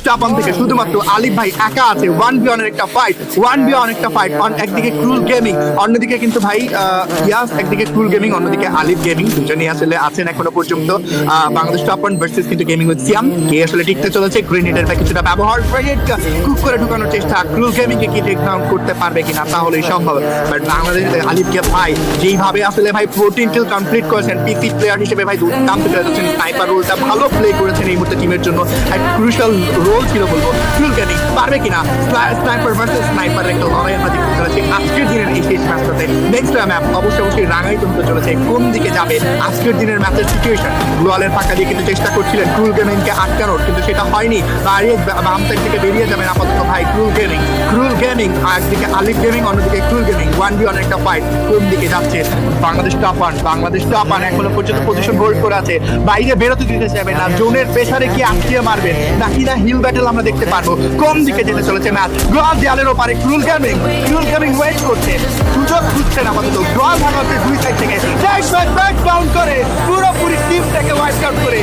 Japan থেকে শুধুমাত্র আলিফ ভাই একা আছে, 1v1 এর একটা ফাইট, 1v1 একটা ফাইট। একদিকে ক্রুল গেমিং, অন্যদিকে কিন্তু ভাই ইয়াস, একদিকে ক্রুল গেমিং, অন্যদিকে আলিফ গেমিং, দুজনেই আসলে আছেন এখনো পর্যন্ত। বাংলাদেশ টপ 1 ভার্সেস কিন্তু গেমিং উইথ সিয়াম, কে আসলে টিকতে চলেছে। গ্রেনেডের ভাই কিছুটা ব্যবহার, গ্রেনেড কুক করে ঢুকানোর চেষ্টা, ক্রুল গেমিং কে কি টেক ডাউন করতে পারবে কিনা তাহলেই সম্ভব। বাট বাংলাদেশ আলিফকে ভাই যেইভাবে আসলে ভাই 14 কিল কমপ্লিট করেছেন, পিসি প্লেয়ার হিসেবে ভাই দুর্দান্ত প্লেয়ার হচ্ছেন। স্নাইপার রোলটা ভালো প্লে করেছেন এই মুহূর্তে টিমের জন্য, এক ক্রুশাল রোল ছিল বলবো। ক্রুল গেমিং পারবে কিনা স্নাইপার ভার্সেস স্নাইপার একটা লড়াই আমরা দেখতে চলেছি আজকের দিনের এই শেষ ম্যাচটাতে। নেক্সট ম্যাপ অবশ্যই রাঙাই হতে চলেছে, কোন দিকে যাবে আজকের দিনের ম্যাচের সিচুয়েশন। গ্লোয়ালের ফাঁকা দিয়ে কিন্তু চেষ্টা করছিলেন ক্রুল গেমিংকে আটকানোর, কিন্তু সেটা হয়নি। দাঁড়িয়ে বাম সাইড থেকে বেরিয়ে যাবেন আপাতত ভাই ক্রুল গেমিং। একদিকে আলিফ গেমিং, অন্যদিকে ক্রুল গেমিং, 1v1 একটা ফাইট। কোন দিকে যাচ্ছে বাংলাদেশ টপ 1 এখনো পর্যন্ত পজিশন হোল্ড করে আছে, বাইরে বেরোতে দিতে চাইবে না। জোনের প্রেসারে কি আটকিয়ে মারবে নাকি না হিল ব্যাটেল আমরা দেখতে পারবো, কোন দিকে যেতে চলেছে ম্যাচ। গ্লোয়াল দেয়ালের ওপারে ক্রুল গেমিং ওয়েট করছে, সুযোগ খুঁজছেন আপাতত। গ্লোয়াল ভাঙাচ্ছে দুই সাইড থেকে, ব্যাক ডাউন করে পুরোপুরি টিমটাকে ওয়াইপ আউট করে